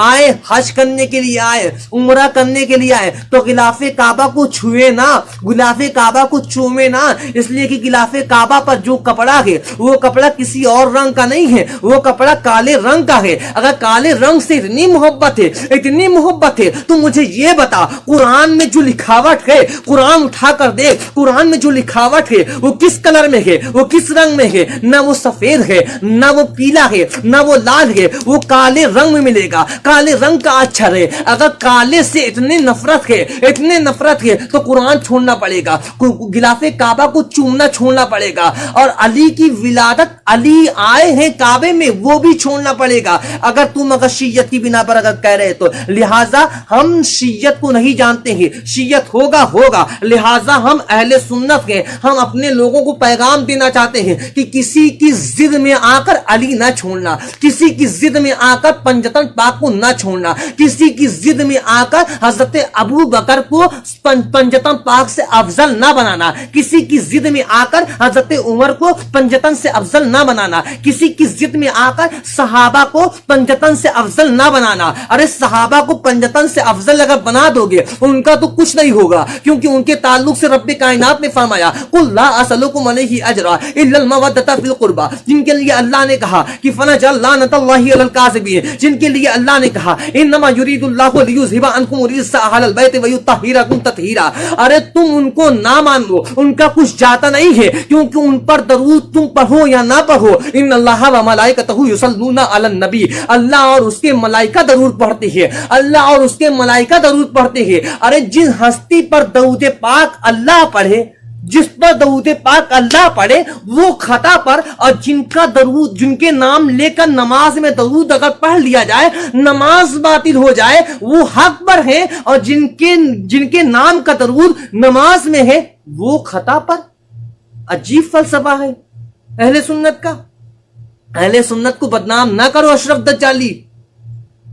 آئے حج کرنے کے لیے، آئے عمرہ کرنے کے لیے آئے تو غلاف کعبہ کو چھوئے نہ، غلاف کعبہ کو چومے نہ، اس لیے کہ غلاف کعبہ پر جو کپڑا ہے وہ کپڑا کسی اور رنگ کا نہیں ہے، وہ کپڑا کالے رنگ کا ہے۔ اگر کالے رنگ سے اتنی محبت ہے، اتنی محبت ہے، تو مجھے یہ بتا قرآن میں جو لکھاوٹ ہے، قرآن اٹھا کر دے، قرآن میں جو لکھاوٹ ہے وہ کس کلر میں ہے، وہ کس رنگ میں ہے؟ نہ وہ سفید ہے، نہ وہ پیلا ہے، نہ وہ لال ہے، وہ کالے رنگ میں ملے گا، کالے رنگ کا اچھر ہے۔ اگر کالے سے اتنی نفرت ہے، اتنی نفرت ہے تو قرآن چھوڑنا پڑے گا، غلاف کعبہ کو چومنا چھوڑنا پڑے گا، اور علی کی ولادت، علی آئے ہیں کعبے میں، وہ بھی چھوڑنا پڑے گا اگر تم شیعت کی بنا پر اگر کہہ رہے تو۔ لہٰذا ہم شیعت کو نہیں جانتے ہیں، شیعت ہوگا، لہٰذا ہم اہل سنت ہیں، ہم اپنے لوگوں کو پیغام دینا چاہتے ہیں کہ کسی کی ضد میں آ کر علی نہ چھوڑنا، کسی کی ضد میں آ کر پنجتن پاک کو نہ چھوڑنا، کسی کی ضد میں آ کر حضرت ابو بکر کو پنجتن پاک سے افضل نہ بنانا، کسی کی ضد میں آ کر حضرت عمر کو پنجتن سے افضل نہ بنانا، کسی کی ضد میں آ کر صحابہ کو پنجتن سے افضل نہ بنانا۔ ارے صحابہ کو پنجتن سے افضل اگر بنا دو گے ان کا تو کچھ نہیں ہوگا، کیونکہ ان کے تعلق سے رب کائنات نے فرمایا قل لا اسألکم علیہ اجرا الا المودۃ فی القربى، جن کے لیے اللہ نے کہا کہ فنجعل لعنۃ اللہ علی الکاذبین، جن کے لیے اللہ نے کہا انما یرید اللہ لیذھب عنکم الرجس اہل البیت ویطہرکم تطہیرا۔ ارے تم ان کو نہ مان لو، ان کا کچھ جاتا نہیں ہے، کیونکہ ان پر درود تم پڑھو یا نہ پڑھو، ان اللہ و ملائکتہ یصلون علی النبی، اللہ اور اس کے ملائکہ درود پڑھتے ہیں، اللہ اور اس کے ملائکہ درود پڑھتے ہیں۔ ارے جن ہستی پر درود پاک اللہ پڑھے، جس پر درود پاک اللہ پڑھے وہ خطا پر، اور جن کا درود، جن کے نام لے کر نماز میں درود اگر پڑھ لیا جائے نماز باطل ہو جائے، وہ حق پر ہیں، اور جن کے نام کا درود نماز میں ہے وہ خطا پر۔ عجیب فلسفہ ہے اہل سنت کا۔ اہل سنت کو بدنام نہ کرو اشرف دجالی۔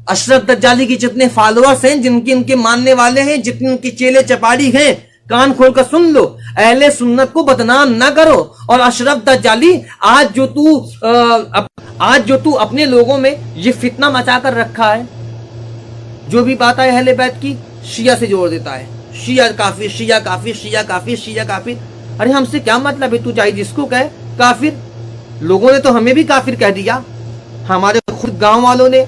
اشرف دجالی کی جتنے فالوورز ہیں، جن کے ان کے ماننے والے ہیں، جتنے ان کی چیلے چپاڑی ہیں، کان کھول کر سن لو، اہل سنت کو بدنام نہ کرو۔ اور اشرف دجالی آج جو تو اپنے لوگوں میں یہ فتنہ مچا کر رکھا ہے، جو بھی بات ہے اہل بیت کی شیعہ سے جوڑ دیتا ہے، شیعہ کافر، شیعہ کافر، شیعہ کافر، شیعہ کافر۔ ارے ہم سے کیا مطلب ہے؟ تو چاہے جس کو کہے کافر۔ لوگوں نے تو ہمیں بھی کافر کہہ دیا، ہمارے خود گاؤں والوں نے،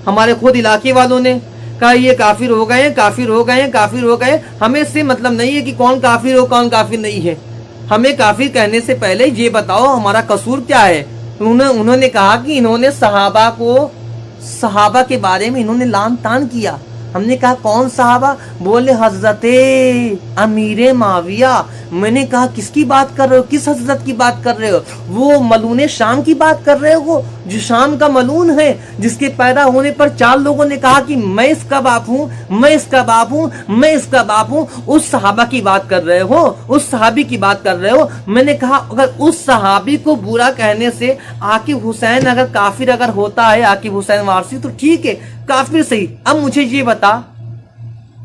ہمارے خود علاقے والوں نے کہا یہ کافر ہو گئے، کافر ہو گئے، کافر ہو گئے۔ ہمیں اس سے مطلب نہیں ہے کہ کون کافر ہو کون کافر نہیں ہے، ہمیں کافر کہنے سے پہلے یہ بتاؤ ہمارا قصور کیا ہے۔ انہوں نے کہا کہ انہوں نے صحابہ کے بارے میں انہوں نے لعن طعن کیا۔ ہم نے کہا کون صحابہ؟ بولے حضرت امیر معاویہ۔ میں نے کہا کس کی بات کر رہے ہو؟ کس حضرت کی بات کر رہے ہو؟ وہ ملون شام کی بات کر رہے ہو جو شام کا ملون ہے، جس کے پیدا ہونے پر 4 لوگوں نے کہا کہ میں اس کا باپ ہوں، میں اس کا باپ ہوں، میں اس کا باپ ہوں۔ اس صحابہ کی بات کر رہے ہو، اس صحابی کی بات کر رہے ہو۔ میں نے کہا اگر اس صحابی کو برا کہنے سے عاقب حسین اگر کافر اگر ہوتا ہے، عاقب حسین وارثی، تو ٹھیک ہے کافر صحیح۔ اب مجھے یہ بتا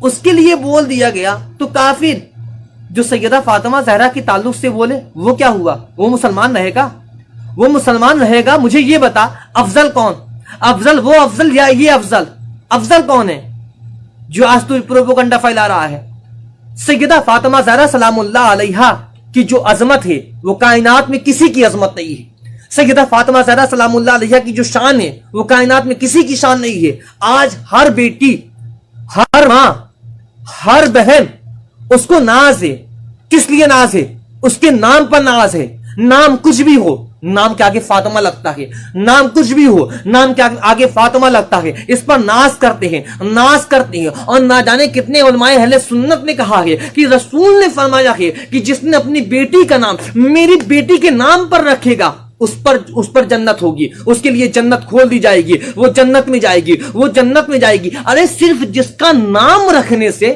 اس کے لیے بول دیا گیا تو کافر جو سیدہ فاطمہ زہرا کے تعلق سے بولے وہ کیا ہوا؟ وہ مسلمان رہے گا؟ وہ مسلمان رہے گا؟ مجھے یہ بتا افضل کون؟ افضل وہ افضل یا یہ افضل؟ افضل کون ہے جو آج تو پروپیگنڈا پھیلا رہا ہے؟ سیدہ فاطمہ زہرا سلام اللہ علیہا کی جو عظمت ہے وہ کائنات میں کسی کی عظمت نہیں ہے۔ سیدہ فاطمہ زہرا سلام اللہ علیہا کی جو شان ہے وہ کائنات میں کسی کی شان نہیں ہے۔ آج ہر بیٹی، ہر ماں، ہر بہن اس کو ناز ہے۔ کس لیے ناز ہے؟ اس کے نام پر ناز ہے۔ نام کچھ بھی ہو، نام کے آگے فاطمہ لگتا ہے، نام کچھ بھی ہو، نام کے آگے فاطمہ لگتا ہے، اس پر ناز کرتے ہیں، ناز کرتے ہیں۔ اور نہ جانے کتنے علماء اہل سنت نے کہا ہے کہ رسول نے فرمایا ہے کہ جس نے اپنی بیٹی کا نام میری بیٹی کے نام پر رکھے گا اس پر جنت ہوگی، اس کے لیے جنت کھول دی جائے گی، وہ جنت میں جائے گی، وہ جنت میں جائے گی۔ ارے صرف جس کا نام رکھنے سے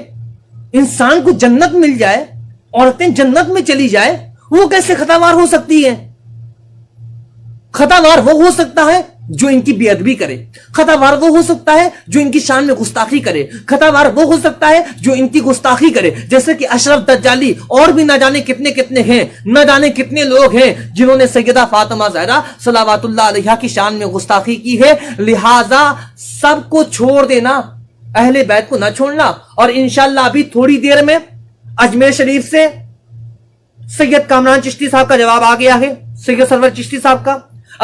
انسان کو جنت مل جائے، عورتیں جنت میں چلی جائے، وہ کیسے خطاوار ہو سکتی ہے؟ خطاوار وہ ہو سکتا ہے جو ان کی بے ادبی کرے، خطا وار وہ ہو سکتا ہے جو ان کی شان میں گستاخی کرے، خطا وار وہ ہو سکتا ہے جو ان کی گستاخی کرے، جیسے کہ اشرف دجالی اور بھی نہ جانے کتنے کتنے ہیں، نہ جانے کتنے لوگ ہیں جنہوں نے سیدہ فاطمہ زہرا صلوات اللہ علیہا کی شان میں گستاخی کی ہے۔ لہٰذا سب کو چھوڑ دینا، اہل بیت کو نہ چھوڑنا۔ اور انشاءاللہ ابھی تھوڑی دیر میں اجمیر شریف سے سید کامران چشتی صاحب کا جواب آ گیا ہے، سید سرور چشتی صاحب کا۔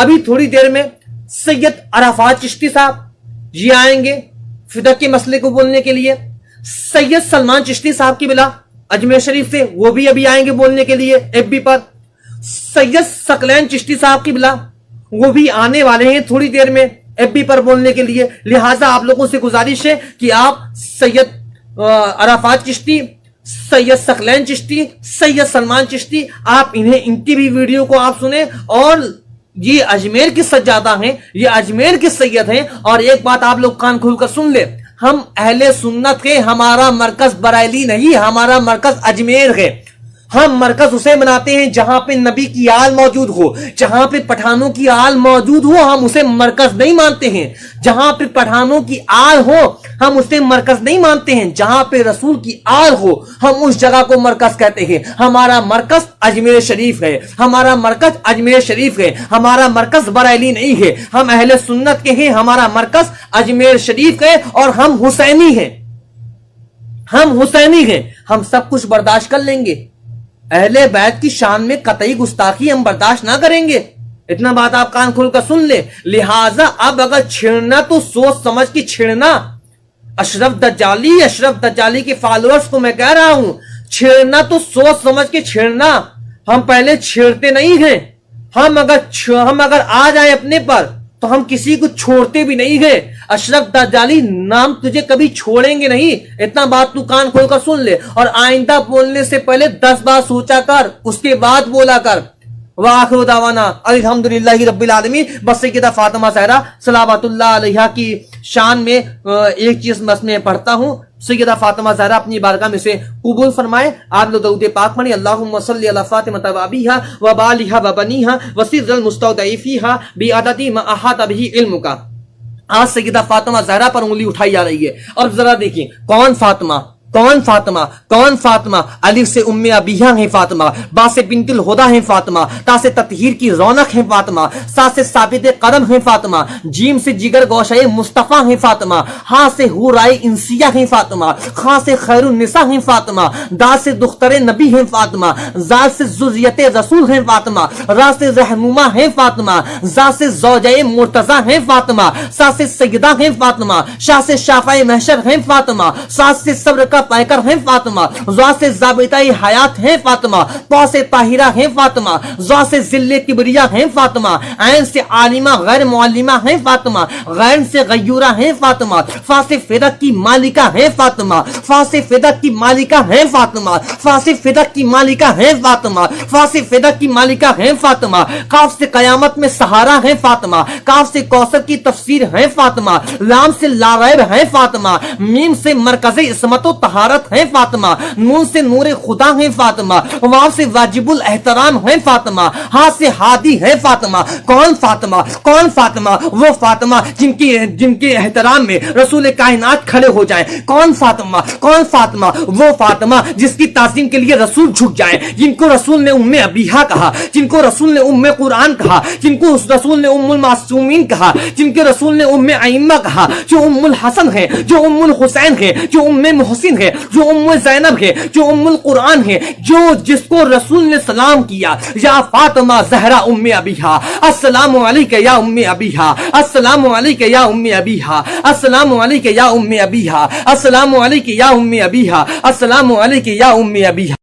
ابھی تھوڑی دیر میں سید عرفات چشتی صاحب یہ آئیں گے فدق کے مسئلے کو بولنے کے لیے۔ سید سلمان چشتی صاحب کی بلا اجمیر شریف سے، وہ بھی ابھی آئیں گے بولنے کے لیے ایف بی پر۔ سید ثقلین چشتی صاحب کی بلا وہ بھی آنے والے ہیں تھوڑی دیر میں ایف بی پر بولنے کے لیے۔ لہٰذا آپ لوگوں سے گزارش ہے کہ آپ سید عرفات چشتی، سید ثقلین چشتی، سید سلمان چشتی، آپ ان کی بھی ویڈیو کو آپ سنیں۔ اور یہ اجمیر کے سجادہ ہیں، یہ اجمیر کے سید ہیں۔ اور ایک بات آپ لوگ کان کھول کر سن لے، ہم اہل سنت کے، ہمارا مرکز بریلی نہیں، ہمارا مرکز اجمیر ہے۔ ہم مرکز اسے بناتے ہیں جہاں پہ نبی کی آل موجود ہو، جہاں پہ پٹھانوں کی آل موجود ہو ہم اسے مرکز نہیں مانتے ہیں۔ جہاں پہ پٹھانوں کی آل ہو ہم اسے مرکز نہیں مانتے ہیں۔ جہاں پہ رسول کی آل ہو ہم اس جگہ کو مرکز کہتے ہیں۔ ہمارا مرکز اجمیر شریف ہے، ہمارا مرکز اجمیر شریف ہے، ہمارا مرکز بریلی نہیں ہے۔ ہم اہل سنت کے ہیں، ہمارا مرکز اجمیر شریف ہے، اور ہم حسینی ہیں، ہم حسینی ہیں۔ ہم سب کچھ برداشت کر لیں گے، اہل بیت کی شان میں قطعی گستاخی ہم برداشت نہ کریں گے۔ اتنا بات آپ کان کھول کر سن لیں۔ لہٰذا اب اگر چھیڑنا تو سوچ سمجھ کے چھیڑنا۔ اشرف دجالی کے فالوورز کو میں کہہ رہا ہوں، چھیڑنا تو سوچ سمجھ کے چھیڑنا۔ ہم پہلے چھیڑتے نہیں ہیں، ہم اگر آ جائیں اپنے پر تو ہم کسی کو چھوڑتے بھی نہیں ہیں۔ اشرف دجالی نام تجھے کبھی چھوڑیں گے نہیں، اتنا بات تو کان کھول کر سن لے۔ اور آئندہ بولنے سے پہلے 10 بار سوچا کر، اس کے بعد بولا کر۔ وآخر دعوانا الحمدللہ رب العالمین۔ بس سیدہ فاطمہ زہرا صلوات اللہ علیہا کی شان میں ایک چیز میں پڑھتا ہوں، سیدہ فاطمہ زہرا اپنی بارگاہ میں سے قبول فرمائے۔ آپ لوگ درود پاک پڑھیں، اللہم صلی علی فاطمہ وابیہا وبالہا وبنیہا وسر المستودع فیہا بعدد ما احاط بہ علمک۔ آج سیدہ فاطمہ زہرا پر انگلی اٹھائی جا رہی ہے، اور ذرا دیکھیں کون فاطمہ، کون فاطمہ، کون فاطمہ؟ الف سے ام ابیہا ہیں فاطمہ، با سے بنت الہدیٰ ہیں فاطمہ، تا سے تطہیر کی رونق ہیں فاطمہ، سا سے ثابت قدم ہیں فاطمہ، جیم سے جگر گوشہ مصطفیٰ ہیں فاطمہ، ہاں سے حورائے انسیہ ہیں فاطمہ، خاں سے خیر النساء ہیں فاطمہ، دا سے دختر نبی ہیں فاطمہ، زال سے ذریت رسول ہیں فاطمہ، را سے رہنما ہیں فاطمہ، زا سے زوجہ مرتضیٰ ہیں فاطمہ، سا سے سیدہ ہیں فاطمہ، شاہ سے شافع محشر ہیں فاطمہ، سا سے صبر کا پیکر ہیں فاطمہ، زوا سے ضابطہ حیات ہیں فاطمہ، پا سے طاہرہ ہیں فاطمہ، زوا سے ذل کبریہ ہیں فاطمہ، عین سے عالمہ غیر معلمہ ہیں فاطمہ، غین سے غیورہ ہیں فاطمہ، فا سے فدق کی مالکہ ہیں فاطمہ، فا سے فدق کی مالکہ ہیں فاطمہ، فا سے فدق کی مالکہ ہیں فاطمہ، فا سے فدق کی مالکہ ہیں فاطمہ، کاف سے قیامت میں سہارا ہیں فاطمہ، کاف سے کوثر کی تفسیر ہیں فاطمہ، لام سے لا ریب ہیں فاطمہ، میم سے مرکز عصمت و طہارت ہیں فاطمہ، نون سے نور خدا ہیں فاطمہ، واو سے واجب الاحترام ہیں فاطمہ، ہاں سے ہادی ہے فاطمہ۔ کون فاطمہ؟ کون فاطمہ؟ وہ فاطمہ جن کے احترام میں رسول کائنات کھڑے ہو جائیں۔ کون فاطمہ؟ کون فاطمہ؟ وہ فاطمہ جس کی تعظیم کے لیے رسول جھک جائیں، جن کو رسول نے ام ابیہا کہا، جن کو رسول نے ام قرآن کہا، جن کو رسول نے ام المعصومین کہا، جن کے رسول نے ام ائمہ کہا، جو ام الحسن ہے، جو ام الحسین ہے، جو ام محسن ہے، جو ام زینب ہے، جو ام القرآن ہے، جس کو رسول نے سلام کیا، یا فاطمہ زہرا ام ابیہا، السلام علیکہ یا ام ابیہا، السلام علیکہ یا ام ابیہا، السلام علیکہ یا ام ابیہا، السلام علیکہ یا ام ابیہا، السلام علیکہ یا ام ابیہا۔